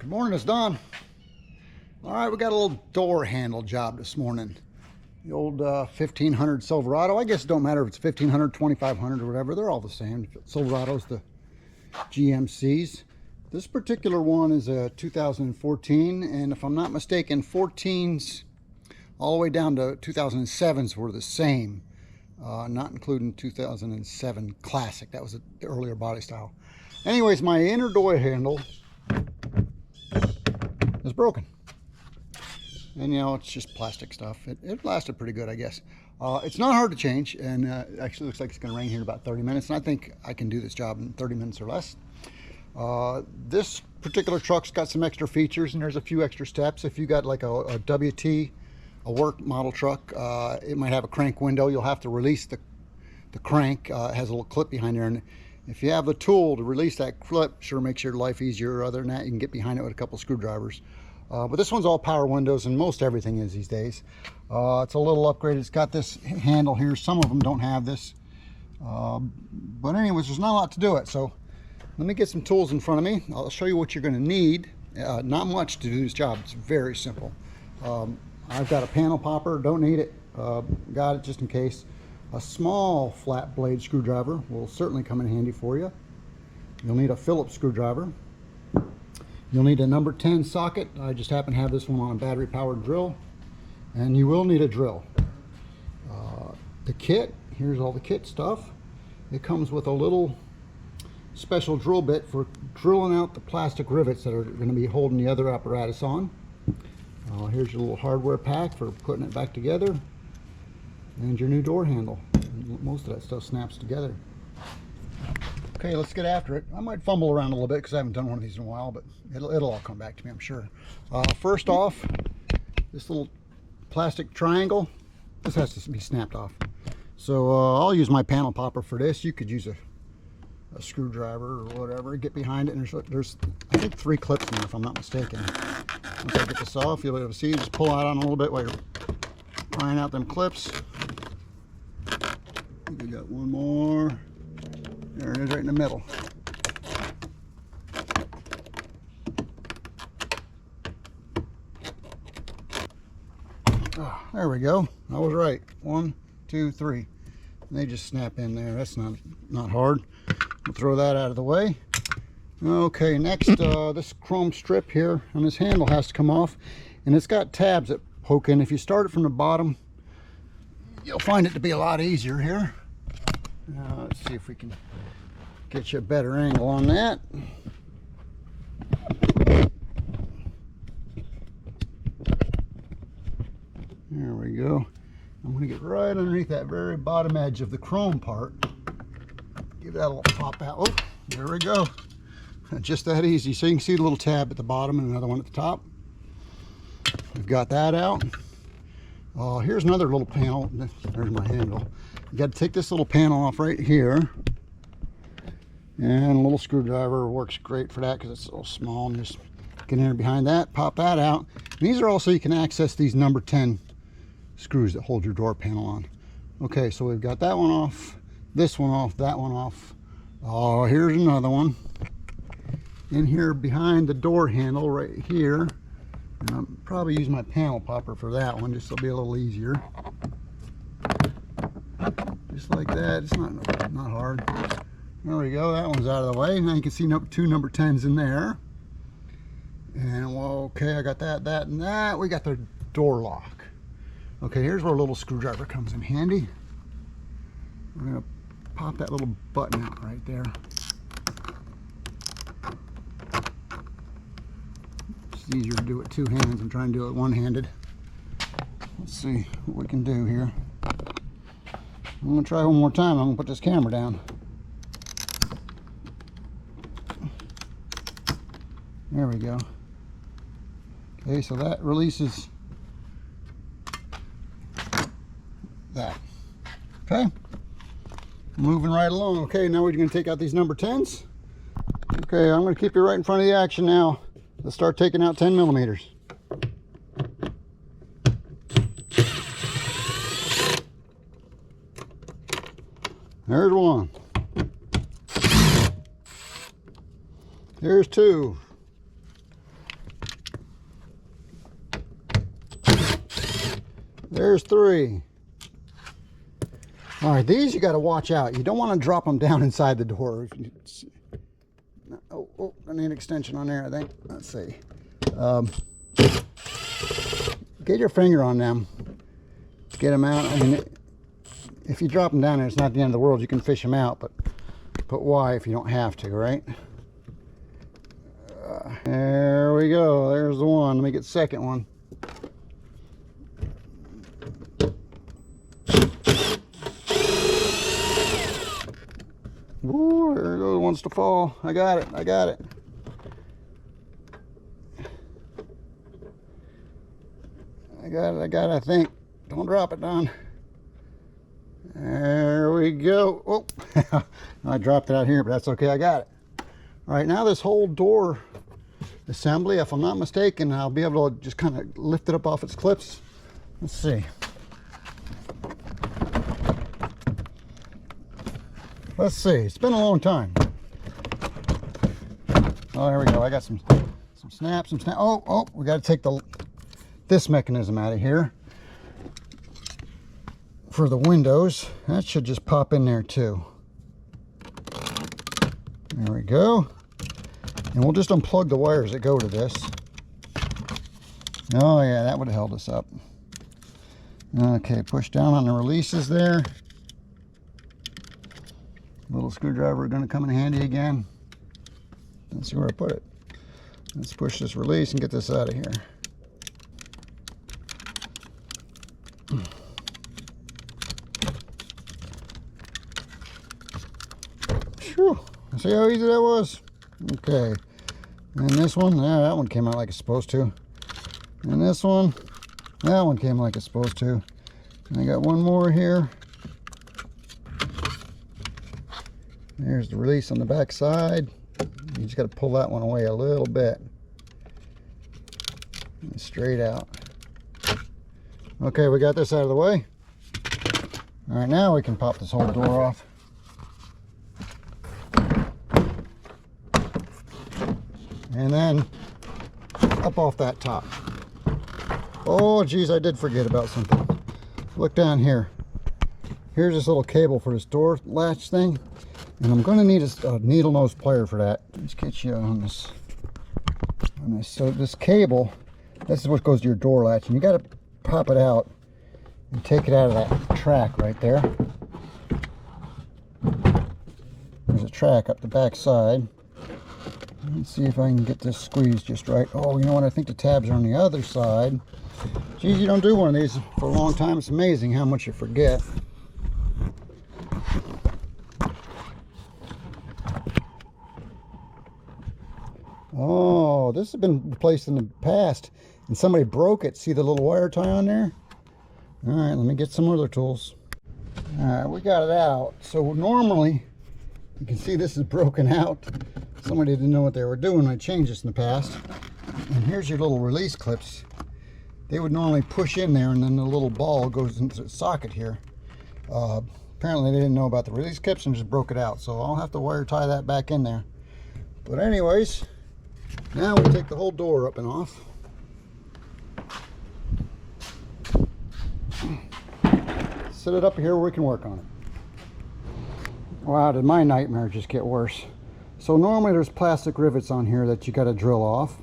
Good morning, it's Don. All right, we got a little door handle job this morning. The old 1500 Silverado. I guess it don't matter if it's 1500, 2500 or whatever. They're all the same. Silverado's the GMCs. This particular one is a 2014, and if I'm not mistaken, 14s all the way down to 2007s were the same, not including 2007 Classic. That was the earlier body style. Anyways, my inner door handle is broken, and you know, it's just plastic stuff. It lasted pretty good, I guess. It's not hard to change, and actually looks like it's going to rain here in about 30 minutes, and I think I can do this job in 30 minutes or less. This particular truck's got some extra features, and there's a few extra steps. If you got like a WT, a work model truck, it might have a crank window. You'll have to release the crank. It has a little clip behind there, and if you have the tool to release that clip, sure makes your life easier. Other than that, you can get behind it with a couple screwdrivers. But this one's all power windows, and most everything is these days. It's a little upgraded. It's got this handle here. Some of them don't have this. But anyways, there's not a lot to do it. So let me get some tools in front of me. I'll show you what you're going to need. Not much to do this job. It's very simple. I've got a panel popper. Don't need it. Got it just in case. A small flat blade screwdriver will certainly come in handy for you. You'll need a Phillips screwdriver. You'll need a number 10 socket. I just happen to have this one on a battery powered drill. And you will need a drill. The kit, here's all the kit stuff. It comes with a little special drill bit for drilling out the plastic rivets that are going to be holding the other apparatus on. Here's your little hardware pack for putting it back together. And your new door handle. Most of that stuff snaps together. Okay, let's get after it. I might fumble around a little bit because I haven't done one of these in a while, but it'll all come back to me, I'm sure. First off, this little plastic triangle, this has to be snapped off. So I'll use my panel popper for this. You could use a screwdriver or whatever. Get behind it, and there's I think 3 clips in there if I'm not mistaken. Once I get this off, you'll be able to see. Just pull out on a little bit while you're prying out them clips. We got one more. There it is, right in the middle. Oh, there we go. I was right. 1, 2, 3. And they just snap in there. That's not hard. We'll throw that out of the way. Okay, next, this chrome strip here on this handle has to come off, and it's got tabs that poke in. If you start it from the bottom, you'll find it to be a lot easier here. Let's see if we can get you a better angle on that. There we go. I'm going to get right underneath that very bottom edge of the chrome part. Give that a little pop out. Oh, there we go. Just that easy. So you can see the little tab at the bottom and another one at the top. We've got that out. Here's another little panel. There's my handle. You got to take this little panel off right here. And a little screwdriver works great for that because it's a little small. And just get in there behind that, pop that out. And these are also, you can access these number 10 screws that hold your door panel on. Okay, so we've got that one off, this one off, that one off. Oh, here's another one. In here behind the door handle right here. And I'll probably use my panel popper for that one, just so it'll be a little easier. Just like that. It's not hard. There we go. That one's out of the way. Now you can see 2 number 10s in there. And well, okay, I got that, and that. We got the door lock. Okay, here's where a little screwdriver comes in handy. We're gonna pop that little button out right there. It's easier to do it with 2 hands than trying to do it one-handed. Let's see what we can do here. I'm gonna try one more time. I'm gonna put this camera down. There we go. Okay, so that releases that. Okay, moving right along. Okay, now we're going to take out these number 10s. Okay, I'm going to keep you right in front of the action now. Let's start taking out 10 millimeters. There's 1. There's 2. There's 3. All right, these you got to watch out. You don't want to drop them down inside the door. Oh, I need an extension on there, I think. Let's see. Get your finger on them. Get them out. I mean, if you drop them down there, it's not the end of the world. You can fish them out, but why if you don't have to, right? There we go. There's the one. Let me get the second one. Ooh, there goes, wants to fall. I got it. I got it. I got it, I think. Don't drop it down. There we go. Oh, I dropped it out here, but that's okay. I got it. All right, now this whole door assembly, if I'm not mistaken, I'll be able to just kind of lift it up off its clips. Let's see. Let's see. It's been a long time. Oh, there we go. I got some snaps, Oh, we got to take this mechanism out of here for the windows. That should just pop in there too. There we go. And we'll just unplug the wires that go to this. Oh yeah, that would have held us up. Okay, push down on the releases there. Little screwdriver going to come in handy again. Let's see where I put it. Let's push this release and get this out of here. Whew. See how easy that was? Okay. And this one, yeah, that one came out like it's supposed to. And this one, that one came like it's supposed to. And I got one more here. There's the release on the back side. You just got to pull that one away a little bit. And straight out. Okay, we got this out of the way. All right, now we can pop this whole door off. And then up off that top. Oh, geez, I did forget about something. Look down here. Here's this little cable for this door latch thing. And I'm going to need a needle nose plier for that. Let's get you on this. So this cable, this is what goes to your door latch. And you got to pop it out and take it out of that track right there. There's a track up the back side. Let's see if I can get this squeezed just right. Oh, you know what? I think the tabs are on the other side. Geez, you don't do one of these for a long time. It's amazing how much you forget. Oh, this has been replaced in the past and somebody broke it. See the little wire tie on there? All right, let me get some other tools. All right, we got it out. So normally, you can see this is broken out. Somebody didn't know what they were doing. I changed this in the past. And here's your little release clips. They would normally push in there and then the little ball goes into the socket here. Apparently they didn't know about the release clips and just broke it out. So I'll have to wire tie that back in there. But anyways, now we take the whole door up and off. Set it up here where we can work on it. Wow, did my nightmare just get worse. So normally there's plastic rivets on here that you got to drill off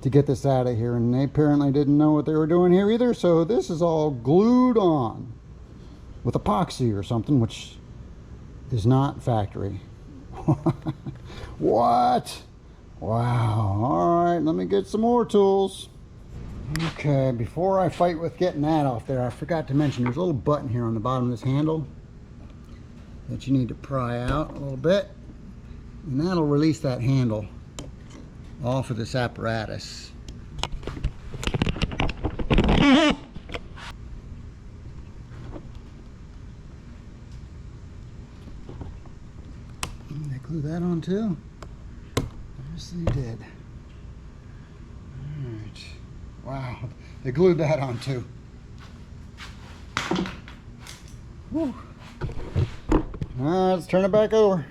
to get this out of here, and they apparently didn't know what they were doing here either, so this is all glued on with epoxy or something, which is not factory. What? Wow. All right, let me get some more tools. Okay, before I fight with getting that off there, I forgot to mention there's a little button here on the bottom of this handle that you need to pry out a little bit, and that'll release that handle off of this apparatus. Did they glue that on too? Yes, they did. All right. Wow, they glued that on too. Whew. All right, let's turn it back over.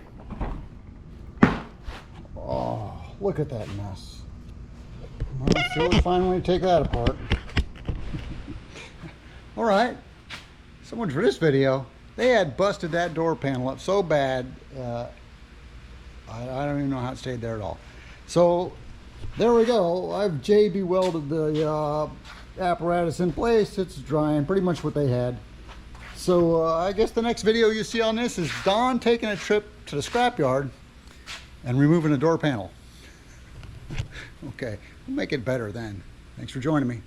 Oh, look at that mess. Well, so we'll finally take that apart. All right, so much for this video. They had busted that door panel up so bad, I don't even know how it stayed there at all. So there we go. I've JB welded the apparatus in place. It's drying, pretty much what they had. So I guess the next video you see on this is Don taking a trip to the scrapyard and removing a door panel. Okay, we'll make it better then. Thanks for joining me.